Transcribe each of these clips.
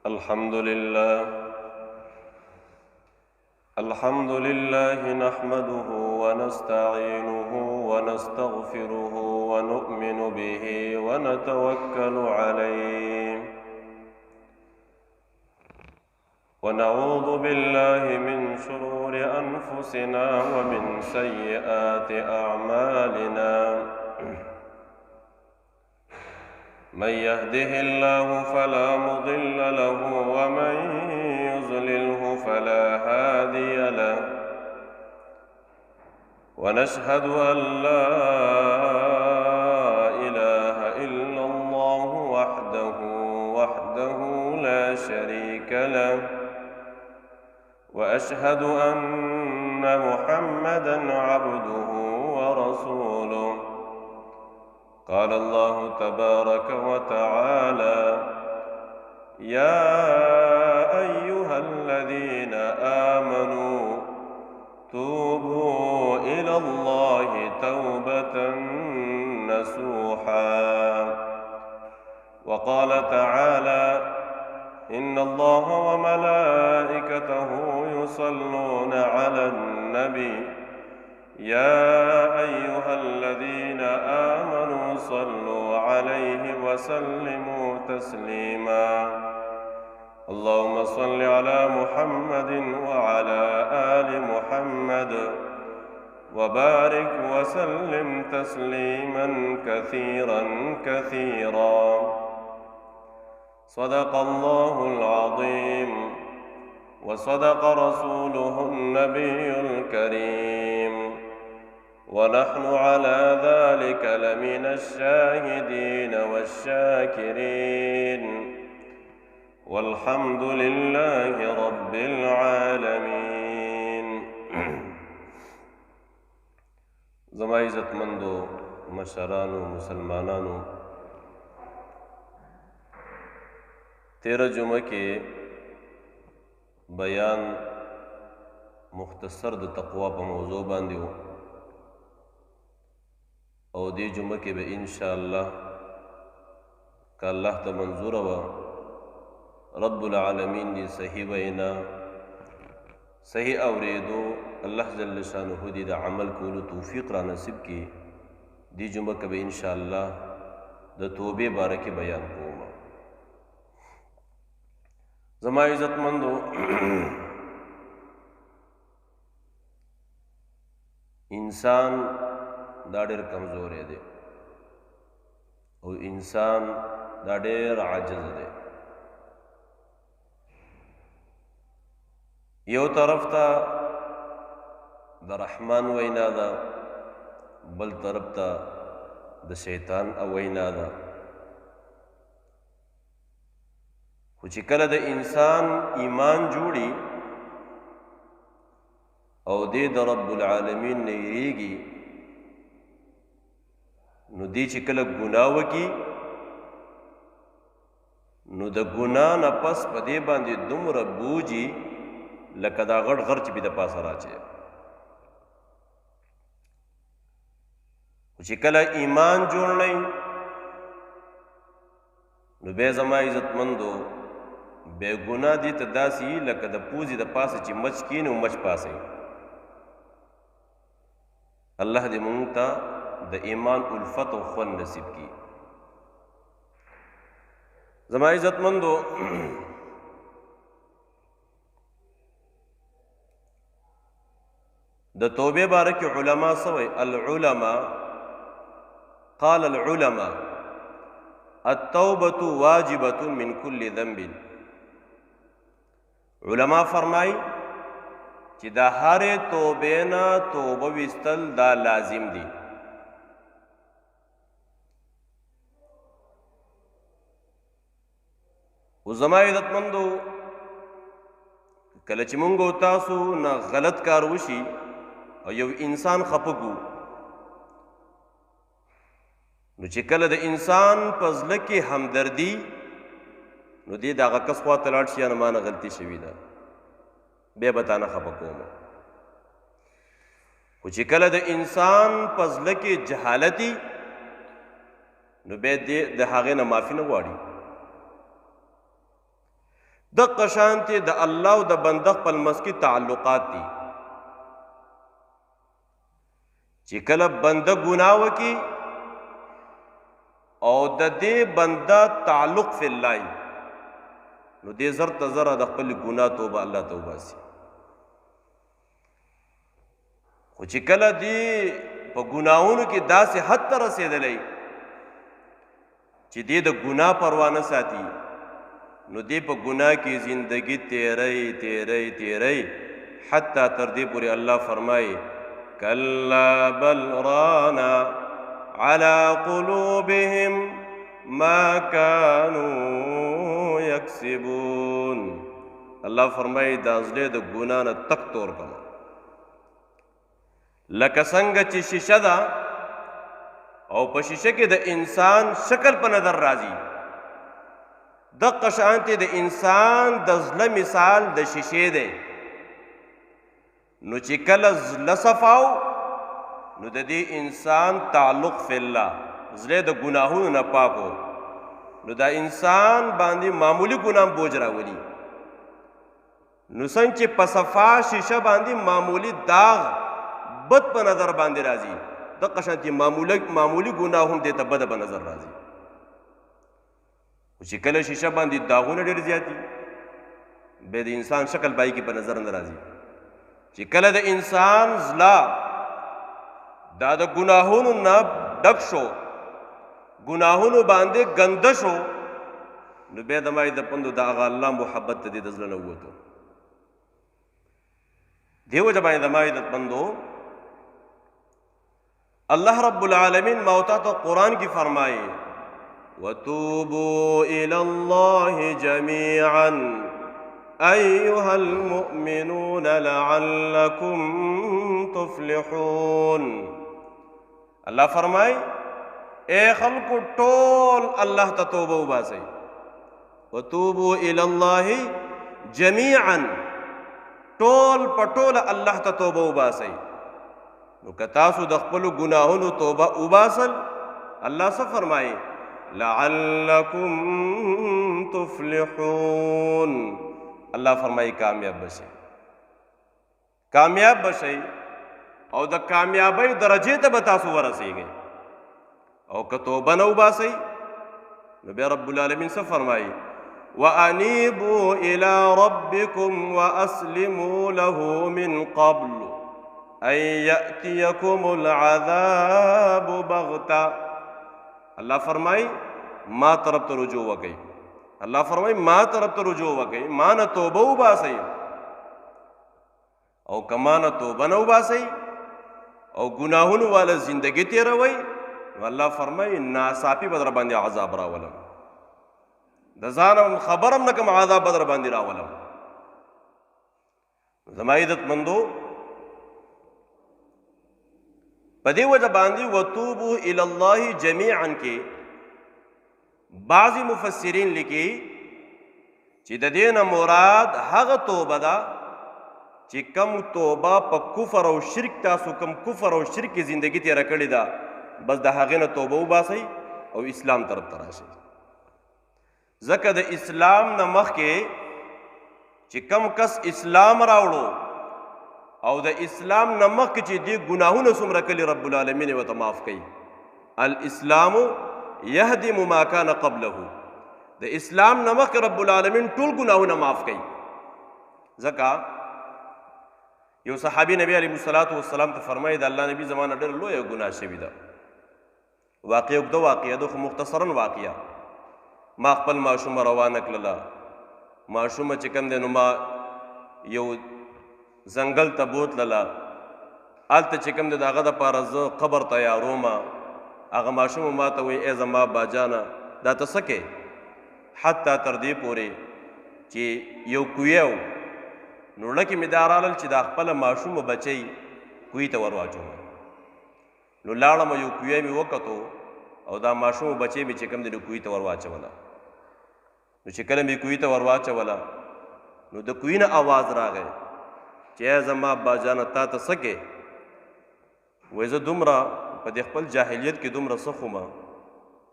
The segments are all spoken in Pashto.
الحمد لله نحمده ونستعينه ونستغفره ونؤمن به ونتوكل عليه ونعوذ بالله من شرور أنفسنا ومن سيئات أعمالنا من يهده الله فلا مضل له ومن يضلله فلا هادي له ونشهد أن لا إله إلا الله وحده لا شريك له وأشهد أن محمدًا عبده ورسوله قال الله تبارك وتعالى يا أيها الذين آمنوا توبوا إلى الله توبة نصوحا وقال تعالى إن الله وملائكته يصلون على النبي يا أيها الذين آمنوا صلوا عليه وسلموا تسليما اللهم صل على محمد وعلى آل محمد وبارك وسلم تسليما كثيرا كثيرا صدق الله العظيم وصدق رسوله النبي الكريم ونحن على ذلك لمن الشاهدين والشاكرين والحمد لله رب العالمين زما عزتمندو مشرانو مسلمانانو 13 جمعہ کے بیان مختصر د تقوا په موضوع باندې و او دې جمعه کې به ان شاء الله که الله ته منظور و رب العالمین دی صحیح وینا صحیح اوریدو الله جل شانه دې د عمل کولو توفیق را نصیب کړي دې جمعه کې به ان شاء الله د توبې باره کې بیان کوم زما عزتمندو انسان دا ډېر کمزور دی او انسان دا ډېر عاجز دی یو طرف ته د رحمان وینا ده بل طرف ته د شیطان وینا ده خو چې کله د انسان ایمان جوړي او دې د رب العالمین نه یریږي نو دې چې کله ګناه وکړي نو د ګناه نه پس په دې باندې دومره بوجي لکه دا غټ غر چې به د پاسه راچي خو چې کله ایمان جوړ نه نو بیا زما عزتمندو بے گناہ دی تداسی لکه د پوزی د پاسه چې مچ کین او مچ پاسه الله دې مونږ ته د ایمان الفت او خون نصیب کی زما عزتمندو د توبه باره کې علما سوی العلماء قال العلماء التوبة واجبة من كل ذنب علماء فرمائی چې دا هر توبه نه توبه وستل دا لازم دي او زما عزتمندو کله چې مونږ تاسو نه غلط کار وشي او یو انسان خپګو نو چې کله د انسان په زړه کې همدردي نو دې دغه کس خواته لاړ شي نه مانه غلطي شوې ده بیا به تا نه خفه کوم خو چې کله د انسان په زړه کې جهالتي نو بیا د هغې نه معافي نه غواړي دغه شانتې د الله او د بنده خپل منځ کې تعلقات دي چې کله بنده ګناه وکړي او د دې بنده تعلق فی الله نو دې زر ته زره د خپل ګناه توبه الله ته وباسي خو چې کله دې په ګناهونو کې داسې حد ته رسېدلی چې دې د ګناه پروا نه ساتي نو دې په ګناه کې زندگی تیری حتی تر دې پورې الله فرمایي کلا بل رانا على قلوبهم ما كانوا يكسبون الله فرمایي دا زړه د ګناه نه تک تور کړه لکه څنګه چې شیشه ده او په شیشه کې د انسان شکل په نظر راځي دغه شانتې د انسان د زړه مثال د شیشې دی نو چې کله زړه صفاو نو د دې انسان تعلق فی الله زړه د ګناهونو نه پاکو نو دا انسان باندې معمولی ګناه بوج راولي نو څنګه چې په صفا شیشه باندې معمولی داغ بد په نظر باندې راځي دغه شانتې معمولی ګناه هم دې ته بد په نظر راځي چې کله شیشه باندې داغونه ډېر زیاتی به د انسان شکل پای کې په نظر نه راځي چې کله د انسان زړه دا د ګناهونو نه ډک شو ګناهونو باندې ګنده شو نو بیا د مای د پندو د هغه الله محبت ته دې د زړه نه ووتو دیو وجه باندې د مای د پندو الله رب العالمین موتا تو قرآن کی فرمائے وَتُوبُوا إِلَى اللَّهِ جَمِيعًا أَيُّهَا الْمُؤْمِنُونَ لَعَلَّكُمْ تُفْلِحُونَ اللہ فرمائے اے خلق ٹول اللہ تا توبہ وباسي وَتُوبُوا إِلَى اللَّهِ جَمِيعًا ټول پټول الله ته توبه وباسي نو که تاسو د خپلو ګناهونو توبه وباسل الله څه فرمایي لعلکم تفلحون الله فرمایي کامیاب بشئ کامیاب بشئ او د کامیابۍ درجې ته به تاسو ورسیږئ او که توبه نه وباسئ نو بیا رب العالمین څه فرمایي وَأَنِيبُوا إِلَىٰ رَبِّكُمْ وَأَسْلِمُوا لَهُ مِنْ قَبْلُ أَنْ يَأْتِيَكُمُ الْعَذَابُ بَغْتَةً اللہ فرمائی ما طرف ته رجوع وکئ اللہ فرمائی ما طرف ته رجوع وکئ ما نه توبه وباسئ او که ما نه توبه نه وباسئ او ګناهونو والا زندگی تیروئ نو الله فرمائی ناڅاپي به در باندې عذاب راولم د ځانم خبرم نه کوم عذاب به در باندې راولم زما عزت مندو په دې وجه باندې وتوبوا الی الله جمیعا کې بعضی مفسرین لیکي چې د دې نه مراد هغه توبه ده چې کم توبه په کفر او شرک تاسو کم کفر او شرک کې زندگی تیره کړې ده بس د هغې نه توبه وباسئ او اسلام طرف ته راشئ ځکه د اسلام نه مخکې چې کم کس اسلام راوړو او د اسلام نه مخکې چې دې ګناهونه څومره کلي رب العالمین یې ورته معاف کوي الاسلام یهدم ما کان قبله د اسلام نه مخکې رب العالمین ټول ګناهونه معاف کوي ځکه یو صحابي نبی علیه الصلاة والسلام ته فرمایي د الله نبي زمانه ډېره لویه ګناه شوې ده واقعه اوږده واقعه ده خو مختصرا واقعه ما خپل ماشومه روانه کړله ماشومه چې کوم دی نو ما یو ځنګل ته بوتلله هلته چې کوم دی د هغه دپاره زه قبر تیاروم هغه ماشومه ما ته وایي ای زما باجانه دا ته څه کوې حتی تر دې پورې چې یو کوی و نو زړه کې مې دا رالل چې دا خپله ماشومه بچی کوی ته ور واچوم نو لاړم یو کوی مې وکتو او دا ماشومه بچی مې چې کوم دی نو کوی ته ور واچوله نو چې کله مې کوی ته ور واچوله نو د کوی نه آواز راغی چې ای زما باجانه تا ته څه کې وایي زه دومره په دې خپل جاهلیت کې دومره څه خومه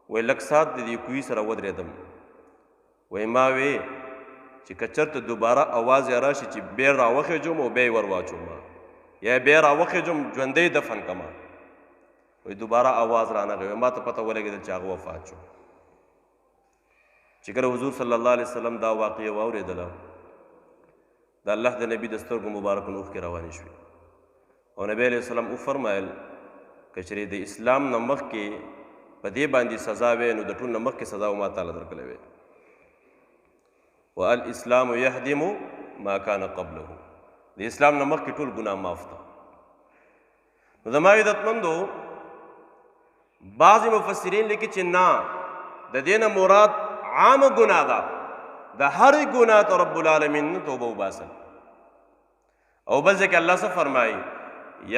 وایي لږ ساعت د دې کوی سره ودرېدم وایي ما وی چې که چېرته دوباره اواز یې راشي چې بیا راوخېږم او بیا یې ور واچوم یا بیا راوخېږم ژوندی دفن کړم وایي دوباره اواز رانغی ما ته پته ولګېدل چې هغه وفات شو چې کله حضور صلی الله علیه وسلم دا واقعه واورېدله د الله د نبي د سترګو مبارکو نه اوښکې روانې شوې او نبی علیه السلام وفرمایل که چېرې د اسلام نه مخکې په دې باندې سزا وی نو د ټول نه مخکې سزا ما تعالی درکړې وی والاسلام یهدم ما کان قبله د اسلام نه مخکې ټول ګناه معاف ده نو زما عزتمندو بعضې مفسرین لیکي چې نه د دې نه مراد عامه ګناه ده د هرې ګناه ته رب العالمین نه توبه وباسل او بل ځای کې الله څه فرمایي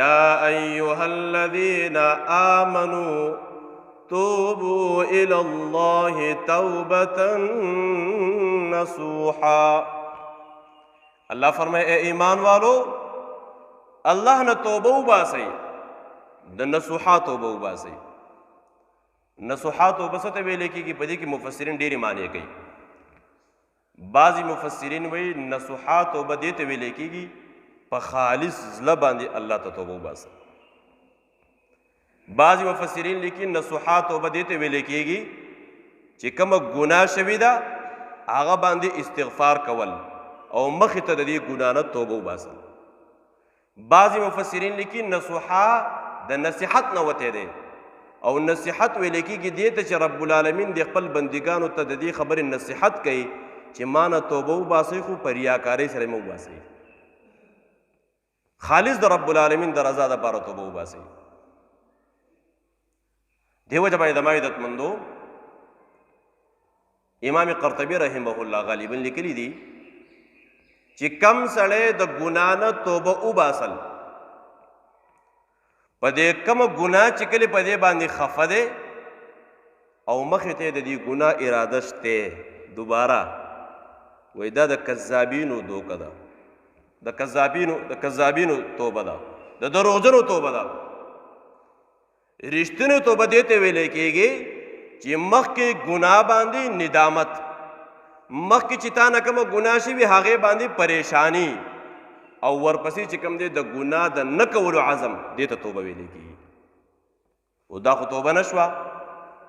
یا ایها الذین آمنوا توبوا الى الله توبة نصوحا اللہ فرمائے اے ایمان والو اللہ نے توبہ وباسي د نصوحا توبہ وباسي نصوحا توبہ څه ته ویل کېږي په دې کې مفسرین ډېرې معنی کوي بعضې مفسرین وایي نصوحا توبه دې ته ویل کېږي په خالص زړه باندې الله ته توبه وباسه بعض مفسرین لیکي نصوحا توبه دې ته ویل کېږي چې کومه ګناه شوې ده هغه باندې استغفار کول او مخې ته د دې ګناه نه توبه وباسل بعض مفسرین لیکي نصوحا د نصیحت نه وتی دی او نصیحت ویل کېږي دې ته چې رب العالمین د خپل بندګانو ته د دې خبرې نصیحت کوي چې ما نه توبه وباسئ خو په ریاکارۍ سره مه وباسئ خالص د رب العالمین د رضا دپاره توبه وباسئ دیو جب ادماء عزتمندو امام قرطبی رحمه الله غالبا لیکلی دی چې کم سړی د ګناه نه توبه وباسل په دې کومه ګناه چې کله په دې باندې خفه دی او مخې ته د دې ګناه اراده شته دوباره وایي دا د کذابینو دوکه ده د کذابینو توبه ده د دروغجنو توبه ده رښتینې توبه دې ته ویل کېږي چې مخکې ګناه باندې ندامت مخکې چې تا نه کومه ګناه شوي هغې باندې پریشانی او ورپسې چې کوم دی د ګناه د نه کولو عزم دې ته توبه ویل کېږي او دا خو توبه نه شوه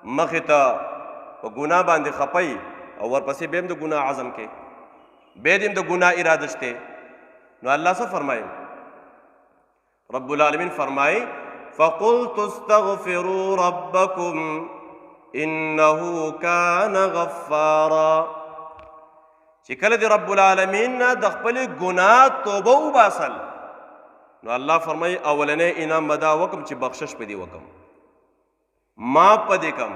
مخې ته په ګناه باندې خپئ او ورپسې بیا هم د ګناه عزم کې بیا دې هم د ګناه اراده شته نو الله څه فرمایي رب العالمین فرمایي فقلت استغفروا ربكم انه كان غفارا چې کله د رب العالمین نه د خپلې ګناه توبه وباسل نو الله فرمایي اولنی انعام به دا وکم چې بخشش په دې وکم ما په دې کم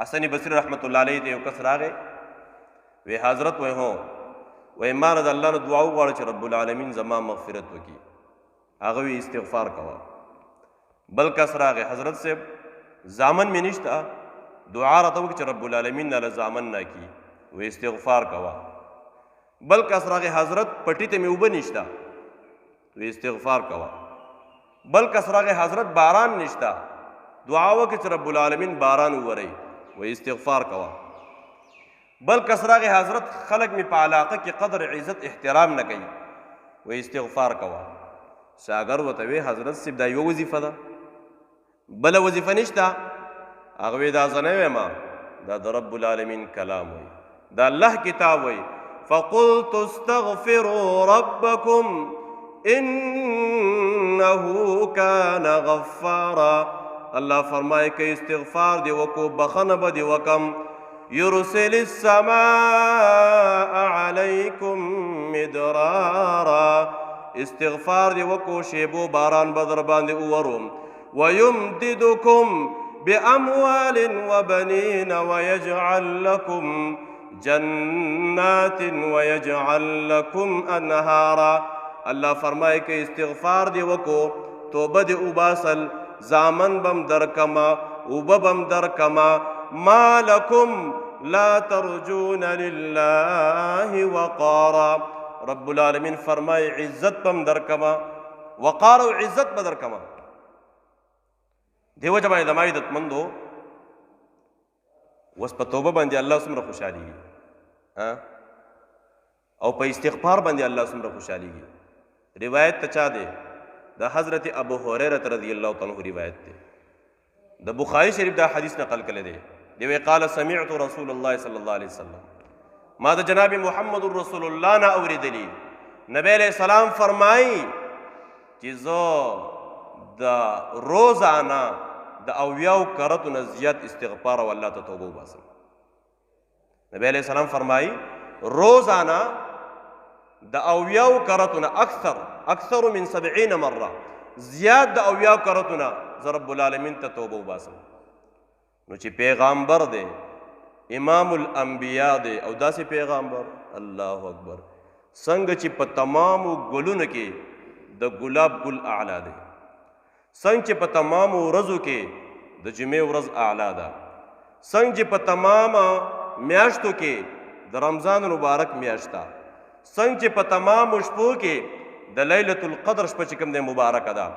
حسن بصری رحمت الله علیه ته یو کس راغی وی حضرت وی هو وی ما نه د الله نه دعا وغواړه چې رب العالمین زما مغفرت وکړي هغه وی استغفار کوه بل کس راغی حضرت صاحب زامن مې نشته دعا راته وکړي چې رب العالمین نه زامن نه کړي وی استغفار کوه بل کس راغی حضرت پټي ته مې اوبه نشته وی استغفار کوه بل کس راغی حضرت باران نشته دعا وکړي چې رب العالمین باران ووري وی استغفار کوه بل کس راغی حضرت خلق مې په علاقه کې قدر عزت احترام نه کوي وی استغفار کوه ساگر ورته وی حضرت صاحب دا یوه وظیفه ده بله وظیفه نشته هغه وی دا زه نه ویم دا د رب العالمین کلام وی دا الله کتاب وی فقلت استغفروا ربكم انه كان غفارا الله فرمائے کہ استغفار دی وکو بخنه به دی وکم يرسل السماء عليكم مدرارا استغفار دی وکو شیبو باران بدر باندې اوروم ويمددكم بأموال وبنين ويجعل لكم جنات ويجعل لكم انهارا الله فرمائے کہ استغفار دی وکو توبه دی وباسل زامن بم درکما وببم درکما ما لكم لا ترجون لله وقارا رب العالمین فرمائے عزت بم درکما وقار و عزت بدرکما دیو جماعی دمائی دت مندو وس په توبه باندې الله سمره خوشالي او په استغفار باندې الله څومره خوشحالېږي. روایت ته چا دی؟ د حضرت ابو هریره رضی الله تعالی عنہ روایت دی. د بخاری شریف دا حدیث نقل کړی دی. دی قال سمعت رسول الله صلی الله علیه وسلم، ما د جناب محمد رسول الله نه اوریدلی نبی علیہ السلام فرمایي چې زه د روزانه د اویاو کرتو نه زیات استغفار او الله ته توبه وباسم. نبی علیہ السلام فرمایي روزانه د اویاو کرتو نه اکثر من 70 مره زیات د اویاو کرتو نه زه رب العالمین ته توبه وباسم. نو چې پیغامبر دی، امام الانبیاء دی او داسې پیغامبر، الله اکبر، څنګه چې په تمامو ګلونو کې د ګلاب ګل اعلی دی، څنګه چې په تمامو ورځو کې د جمعې ورځ اعلی ده، څنګه چې په تمامه میاشتو کې د رمضان مبارک میاشت ده، څنګه چې په تمامو شپو کې د لیلة القدر شپه چې کوم دی مبارکه ده،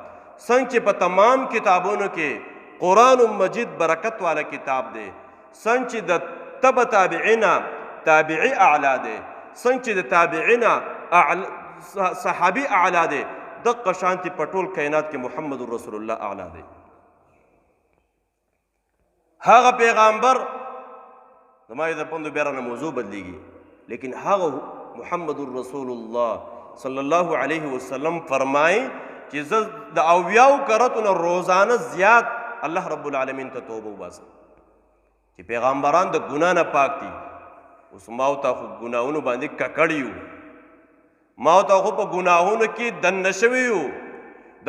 څنګه چې په تمام کتابونو کې قرآن مجید برکت والا کتاب دی، څنګه چې د تبع تابعینا تابعی اعلی دی، څنګه چې د تابعینا صحابي اعلی دی، دغه شانتي په ټول کائنات کې محمد رسول الله اعلی دی. هغه پیغامبر زما د پندو بیا رانه موضوع بدلیږي، لیکن هغه محمد رسول الله صلی الله علیه وسلم فرمایي چې زه د اویاو کرتو نه روزانه زیات الله رب العالمین ته توبه وباسم. چې پیغامبران د ګناه نه پاک دي. اوس ما او تا خو ګناهونو باندې ککړ یو، ما او تا خو په ګناهونو کې دننه شوي یو،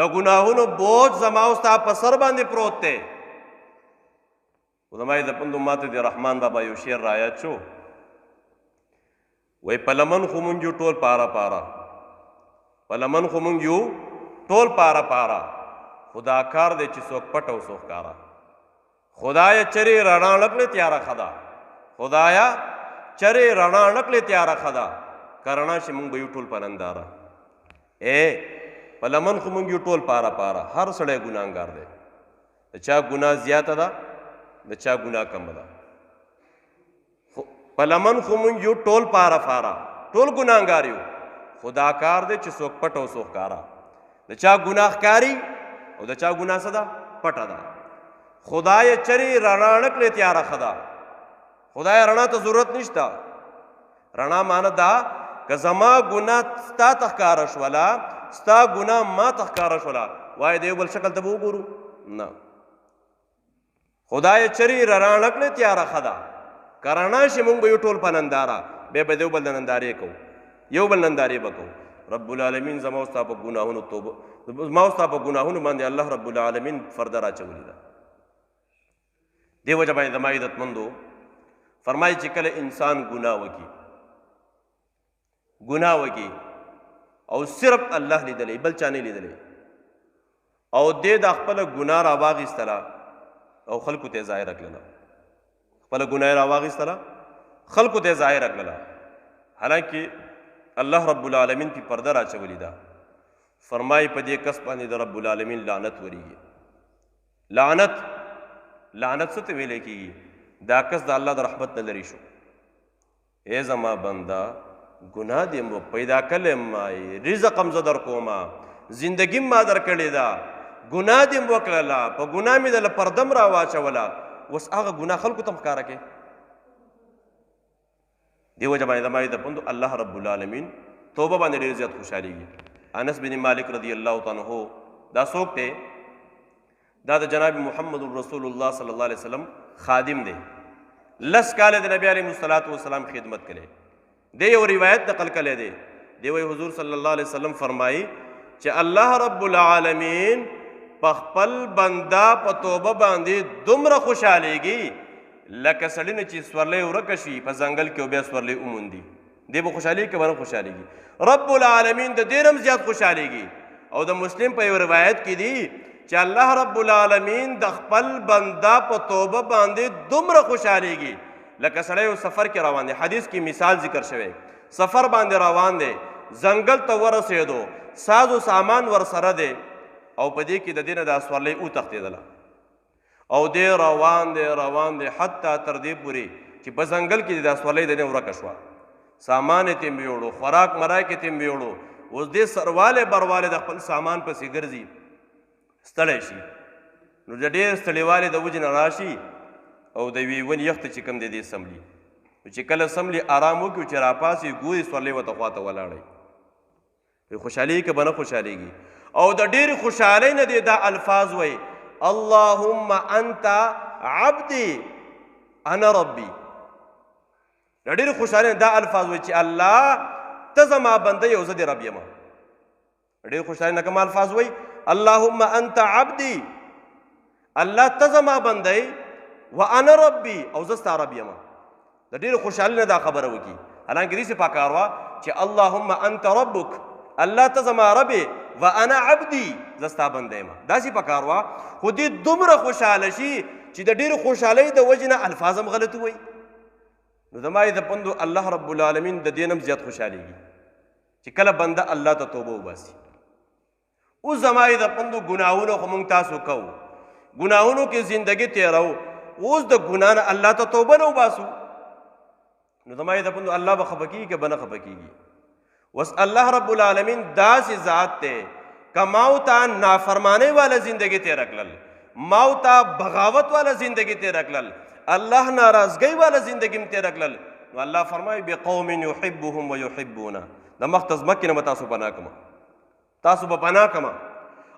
د ګناهونو بوج زما او ستا په سر باندې پروت دی. علماء د پندو ماته د رحمان بابا یو شعر رایاد شو، وای په لمن خو مونږ یو ټول پارا پارا، په لمن خو مونږ یو ټول پارا پارا، خدا کار دی چې څوک پټ او څوک کارا. خدایا چرې رڼا نکړې تیاره خدا، خدایا چرې رڼا نکړې تیاره خدا، کرنا چې مونږ به یو ټول پننداره. په لمن خو مونږ یو ټول پارا پارا، هر سړی ګناهګار دی، د چا ګناه زیاته ده د چا ګناه کمه ده. په لمن خو مونږ یو ټول پارا پارا، ټول ګناهګار یو، خدا کار دی چې څوک پټ او څوک کارا. د چا ګناه ښکاري او د چا ګناه څه ده پټه ده. خدای چرې رڼا نکړې تیاره خدا، خدای رڼا ته ضرورت نشته. رڼا معنی دا که زما ګناه ستا ته ښکاره شوله، ستا ګناه ما ته ښکاره شوله، وایه د یو بل شکل ته به وګورو؟ نه. خدای چرې رڼا نکړې تیاره خدا، که رڼا شي مونږ به یو ټول په ننداره، بیا به د یو بل د نندارې کوو، یو بل نندارې به کوو. رب العالمین زما او ستا په ګناهونو توبه، زما او ستا په ګناهونو باندې الله رب العالمین پرده راچولې ده. دې وجه باندې زما عزتمندو فرمایي چې کله انسان ګناه وکړي، ګناه وکړي او صرف الله لیدلی بل چا نه لیدلی، او دې د خپله ګناه راواخیستله او خلکو ته ظاهره کړله، خپله ګناه راواخیستله خلکو ته ظاهره کړله، حالانکه الله رب العالمین پی پرده راچولی ده. فرمایي په دې کس باندې د رب العالمین لعنت وریږي. لعنت څه ته ویلی کېږي؟ دا کس د الله د رحمت نه لرې شو. ای زما بنده ګناه دې مو پیدا کړلی ما، رزق هم زه در کومه، زندګي ما در کړې ده، ګناه دې م وکړله، په ګناه مې دله پرده م را واچوله، اوس هغه ګناه خلکو ته م ښکاره کړې. دې وجه باندې زما د پندو الله رب العالمین توبه باندې ډېر زیات خوشحالېږي. انس بن مالک رضی الله تعالی عنہ دا څوک دی؟ دا د جناب محمد رسول الله صلی الله علیه وسلم خادم دی. 10 کاله د نبی علیه الصلاۃ والسلام خدمت کړي. دی یو روایت نقل کړی دی، دی وایي حضور صلی الله علیه وسلم فرمایي چې الله رب العالمین په خپل بنده په توبه باندې دومره خوشحالېږي لکه سړی نه چې سورلی ورکه شي په ځنګل کې او بیا سورلی وموندي، دی به خوشحالېږي که به نه خوشحالېږي؟ رب العالمین د دې نه هم زیات خوشحالېږي. او د مسلم په یو روایت کې دی چې الله رب العالمین د خپل بنده په توبه باندې دومره خوشحالېږي لکه سړی یو سفر کې روان دی. حدیث کې مثال ذکر شوی، سفر باندې روان دی، ځنګل ته ورسېدو، ساز و سامان ورسره دی او په دې کې د دې نه دا سورلی وتښتېدله او دی روان دی حتی تر دې پورې چې په ځنګل کې دا سورلی د نه ورکه شوه. سامان یې تیم ویوړو، خوراک مراک یې تیم ویوړو، اوس دې سرواله برواله د خپل سامان پسې ګرځي، ستړی شي. نو د ډېر ستړیوالي د وجې نه راشي او د یوې ونې یخ ته چې کوم دی دې سملي. چې کله سملي آرام وکړي چې راپاسي ګوري سورلۍ ورته خواته ولاړی. خوشحالېږي که به نه خوشحالېږي؟ او د ډېرې خوشحالۍ نه دی دا الفاظ وایي اللهم انت عبدي انا ربي. د ډېرې خوشحالۍ نه دا الفاظ وایي چې الله ته زما بنده یې او زه دې رب یم. ډېرې خوشحالۍ نه کوم الفاظ وایي اللهم انت عبدي، الله ته زما بنده یې، وانا ربي، او زه ستا رب یم. د ډېرې خوشحالۍ نه دا خبره وکړي. حالانکې داسې پکار وه چې اللهم انت ربک، الله ته زما رب یې، وانا عبدي، زه ستا بنده یم. داسې پکار وه. خو دې دومره خوشحاله شي چې د ډېرې خوشحالۍ د وجې نه الفاظ هم غلط ووایي. نو زما یې د پندو الله رب العالمین د دې نه هم زیات خوشحالېږي چې کله بنده الله ته توبه وباسي. اوس زما یې د پندو ګناهونه خو موږ تاسو کوو، ګناهونو کې زندګي تېرو، اوس د ګناه نه الله ته توبه نه وباسو. نو زما یې د پندو الله به خفه کېږي که به نه خفه کېږي؟ اوس الله رب العالمین داسې ذات دی که ماو ته نافرمانۍ والا زندګي تېره کړل، ماو ته بغاوت والا زندګي تېره کړل، الله ناراضګۍ والا زندګي م تېره کړل. نو الله فرمایي بقوم یحبهم ویحبونه، د مخ ته ځمکې نه به تاسو پناه کړمه، تاسو به پناه کړمه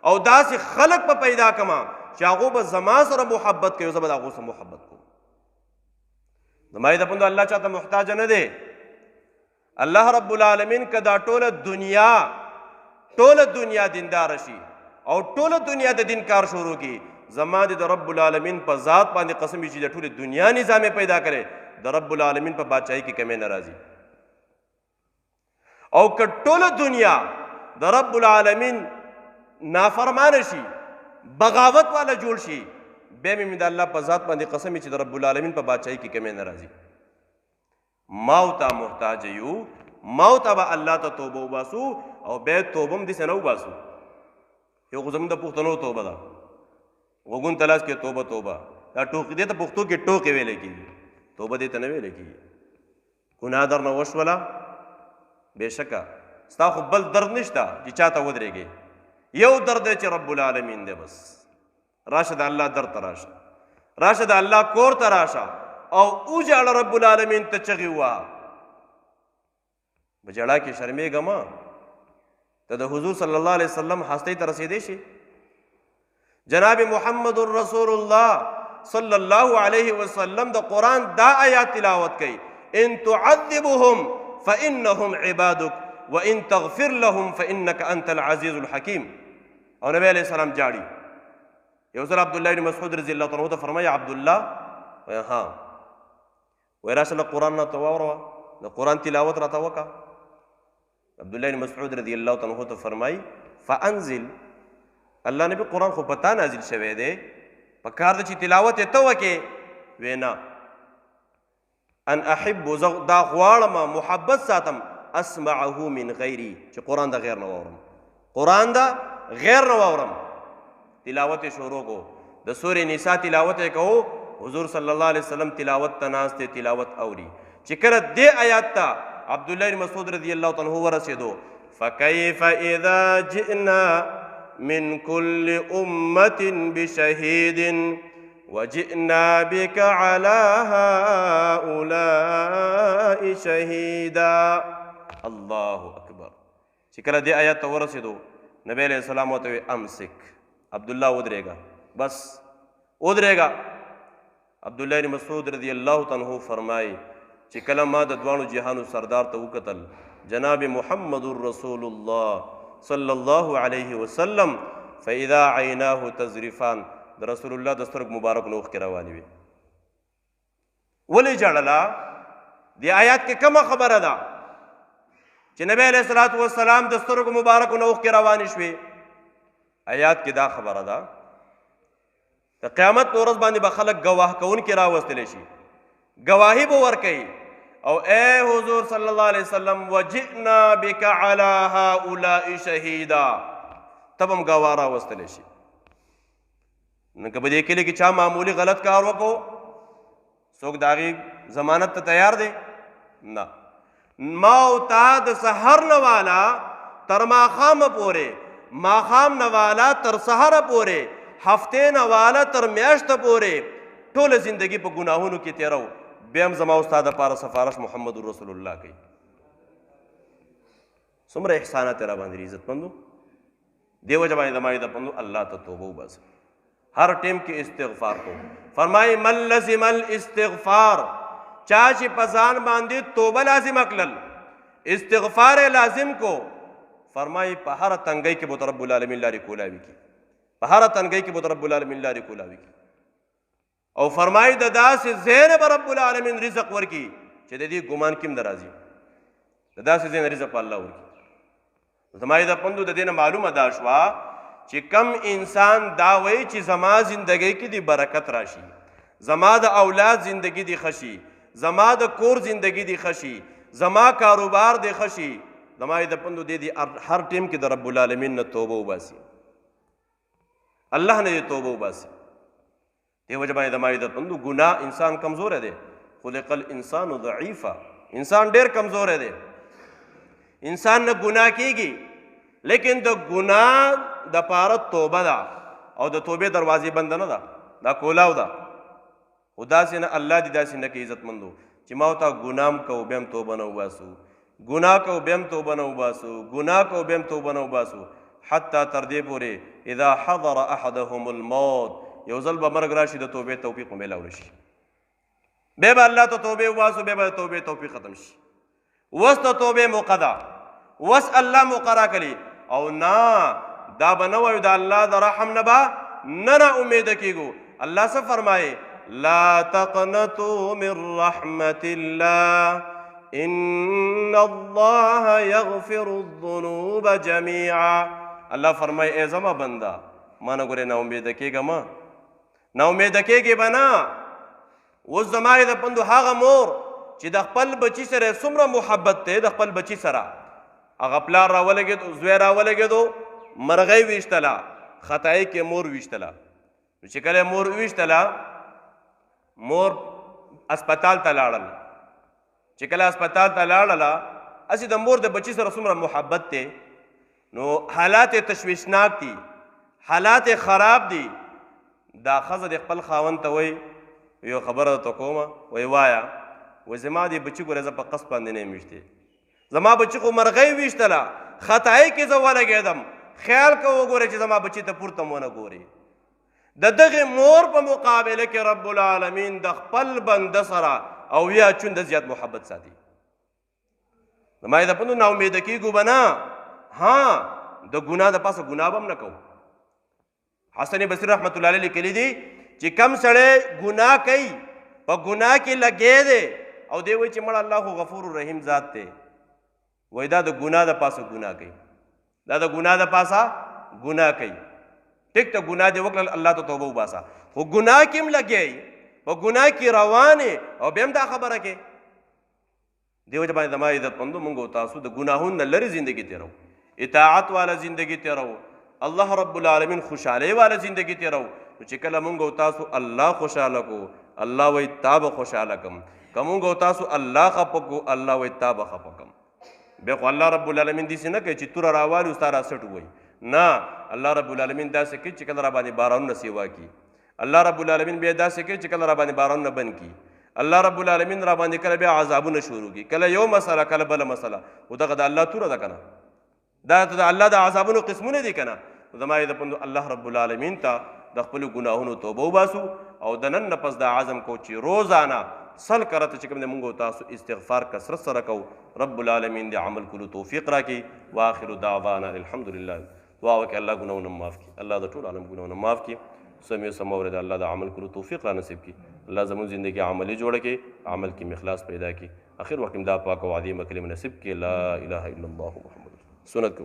او داسې خلق به پیدا کړمه چې هغو به زما سره محبت کوي، زه به د هغو سره محبت کوم. زما یې د پندو الله چاته محتاجه نه دی. الله رب العالمین که دا ټوله دنیا دینداره شي او ټوله دنیا د دین کار شروع کړي، زما د رب العالمین په ذات باندې قسم وي چې د ټولې دنیا نظام یې پیدا کړی، د رب العالمین په بادشاهۍ کې کمی نه راځي. او که ټوله دنیا د رب العالمین نافرمانه شي، بغاوت والا جوړ شي، بیا مې د الله په ذات باندې قسم وي چې د رب العالمین په بادشاهۍ کې کمی نه راځي. ماو ته محتاج یو، ماو ته به الله ته توبه وباسو او بیا توبه هم داسې نه وباسو. یو خو زموږ د پښتنو توبه ده، غوږون تلاس کې توبه توبه، دا ټوکې دې ته پښتو کې ټوکې ویلی کېږي، توبه دې ته نه ویلی کېږي. ګناه در نه وشوله، بېشکه ستا خو بل درد نشته چې چا ته ودرېږې، یو درد دی چې رب العالمین دی. بس راشه د الله در ته راشه، راشه د الله کور ته راشه او وژاړه رب العالمین ته چغې ووهه. په ژړا کې شرمېږه مه، ته د حضور صلی الله علیه وسلم هستۍ ته رسېدی شي. جناب محمد رسول الله صلی الله علیه وسلم د قرآن دا آیات تلاوت کوي ان تعذبهم فانهم عبادک وان تغفر لهم فانك انت العزیز الحکیم. او نبی علیہ السلام جاړي. یو ځل عبدالله بن مسعود رضی الله عنه ته فرمایي عبدالله ها وایي راشه له قرآن نه ته واوروه، د قرآن تلاوت راته وکړه. عبدالله بن مسعود رضی الله عنه ته فرمایي فانزل، الله نبی قرآن خو پتا نازل شوی دی، په کار ده چې تلاوت یې ته وکې. وینا ان احب، دا غواړم محبت ساتم، اسمعه من غیري، چې قرآن د غیر نه واورم، قرآن د غیر نه واورم. تلاوت یې شروع کو، د سورې نساء تلاوت یې کوو، حضور صلی الله علیه وسلم تلاوت ته ناست دی، تلاوت اوري. چې کله دې آیات ته عبدالله بن مسعود رضی الله عنه ورسېدو فکیف اذا جئنا من كل أمة بشهيد وجئنا بك على هؤلاء شهيدا. الله أكبر. چې کله دې آیات ته ورسېدو نبی علیہ السلام ورته وی امسک، عبدالله ودرېږه، بس ودرېږه. عبدالله بن مسعود رضی الله عنه فرمایي چې کله ما د دواړو جهانو سردار ته وکتل جناب محمد رسول الله صلی الله علیه وسلم فاذا عیناه تذرفان، د رسول الله د سترګو مبارک نه اوښکې روانې وې. ولې ژړله؟ دې آیات کې کومه خبره ده چې نبی علیه الصلاة والسلام د سترګو مبارکو نه اوښکې روانې شوې؟ آیات کې دا خبره ده د قیامت په ورځ باندې به خلک ګواه کوونکي راوستلی شي، گواهی به ورکوي او اے حضور صلی الله علیه وسلم وجئنا بک علی هؤلاء شهیدا، تب هم گواه راوستلی شي. نو که په دې کلي کې چا معمولی غلط کار وکړو څوک د هغې ضمانت ته تیار دی؟ نه. ما او تا د سحر نه والا تر ماښامه پورې، ماښام نه والا تر سحره پورې، هفتې نه والا تر میاشته پورې ټوله زندگی په ګناهونو کې تیرو، بیا هم زما او ستا دپاره سفارش محمد رسول الله کوي. څومره احسانات یې راباندې دي عزتمندو. دې وجه باندې زما عزتمندو الله ته توبه وباسه، هر ټیم کې استغفار کو. فرمایي من لزم الاستغفار، چا چې په ځان باندې توبه لازم کړل، استغفار لازم کو، فرمایي په هر تنګۍ کې به رب العالمین لارې کولاوي کی، په هر تنګۍ کې به رب العالمین لارې کولاوي کی. او فرمایي د داسې ځای نه به رب العالمین رزق ورکي چې د دې ګمان کې هم نه راځي، د داسې ځای نه رزق به الله ورکي. زما د پندو د دې نه معلومه دا شوه چې کم انسان دا وایي چې زما زندګۍ کې دې برکت راشي، زما د اولاد زندگی دې ښه شي، زما د کور زندگی دې ښه شي، زما کاروبار دې ښه شي، زما د پندو دې هر ټیم کې د رب العالمین نه توبه وباسي، الله نه دې توبه وباسي. دې وجه باندې زما د پندو ګناه انسان کمزوری دی، خلق الانسان ضعیفا، انسان ډېر کمزوری دی، انسان نه ګناه کیږي، لیکن د ګناه د پاره توبه ده او د توبې دروازې بند نه ده، دا کولاو ده. خو داسې نه الله دې داسې نه کوي عزتمندو چې ما ورته ګناه هم کوو بیا هم توبه نه وباسو، ګناه کوو بیا هم توبه نه وباسو، ګناه کوو بیا هم توبه نه وباسو، حتی تر دې پورې اذا حضر احدهم الموت، یو ځل به مرګ راشي د توبې توفیق مو میلاو شي، بیا به الله ته توبې وباسو، بیا به د توبې توفیق ختم شي. وس ته توبې موقع ده، وس الله مقرر کړي، او نه دا به نه وایو د الله د رحم نه به نه نا امیده کېږو. الله څه فرمایي؟ لا تقنطوا من رحمة الله ان الله يغفر الذنوب جميعا. الله فرمایي ای زما بنده ما نه ګورې نا امیده کېږه، ما نا امیده کېږې به نه. اوس زما د پندو هغه مور چې د خپل بچي سره څومره محبت دی، د خپل بچي سره هغه پلار راولګېدو، زوی راولګېدو، مرغۍ ویشتله، خطایي کې مور ویشتله. چې کله مور ویشتله، مور اسپتال ته لاړل، چې کله اسپتال ته لاړله، هسې د مور د بچي سره څومره محبت دی، نو حالات یې تشویشناک دي، حالات یې خراب دي. دا ښځه د خپل خاوند ته وایي یو خبره درته کومه، وایي وایه، وایي زما دې بچي ګوره زه په قصد باندې نه یم ویشتې، زما بچي خو مرغۍ ویشتله، خطایي کې زه ولګېدم، خیال کوه وګورې چې زما بچي ته پورته ونه ګورې. د دغې مور په مقابله کې رب العالمین د خپل بنده سره او یا چونده زیات محبت ساتي. زما د پندو نا امیده کېږو به نه، ها د ګناه د پاسه ګناه به هم نه کوو. حسن بصري رحمت الله علیه لیکلي دي چې کم سړی ګناه کوي، په ګناه کې لګې دی او دی وایي چې مړه الله خو غفور رحیم ذات دی، وایي دا د ګناه د پاسه ګناه کوي، دا د ګناه د پاسه ګناه کوي. ټیک ته ګناه دې وکړل، الله ته توبه وباسه، خو ګناه کې هم لګی، په ګناه کې روان او بیا هم دا خبره کوي. دې وجه باندې زما عزتمندو موږ او تاسو د ګناهونو نه لرې زندګي تېرو، اطاعت والا زندگی تیرو، الله رب العالمین خوشحالی والا زندگی تیرو. چې کله مونږ او تاسو الله خوشاله کو، الله وایي تا به خوشاله کم، که مونږ او تاسو الله خفه کو، الله وایي تا به خفه کم. بیا خو الله رب العالمین داسې نه کوي چې توره راوالي ستا راسټ ووایي، نه، الله رب العالمین داسې کوي چې کله را باندې بارانونه سیوا کي، الله رب العالمین بیا داسې کوي چې کله را باندې بارانونه بند کي، الله رب العالمین را باندې کله بیا عذابونه شروع کي، کله یو مسله کله بله مسله. خو دغه د الله توره ده که نه، دا د الله د عذابونو قسمونه دي که نه. زما د پندو الله رب العالمین ته د خپلو ګناهونو توبه وباسو او د نن نه پس دا عزم کو چې روزانه سل کرته چې کوم دی مونږ او تاسو استغفار کثرت سره کوو. رب العالمین دې عمل کولو توفیق راکړي. واخر دعوانا الحمدلله. دعا وکړئ الله ګناهونه معاف کړي، الله د ټول عالم ګناهونه معاف کړي. سمیع سم اورېد الله د عمل کولو توفیق را نصیب کړي. الله زموږ زندگی عملي جوړه کړي، عمل کې اخلاص پیدا کړي. اخر وخت دا پاک او عظیمه کلمه نصیب کړي، لا اله الا الله محمد. سنت کو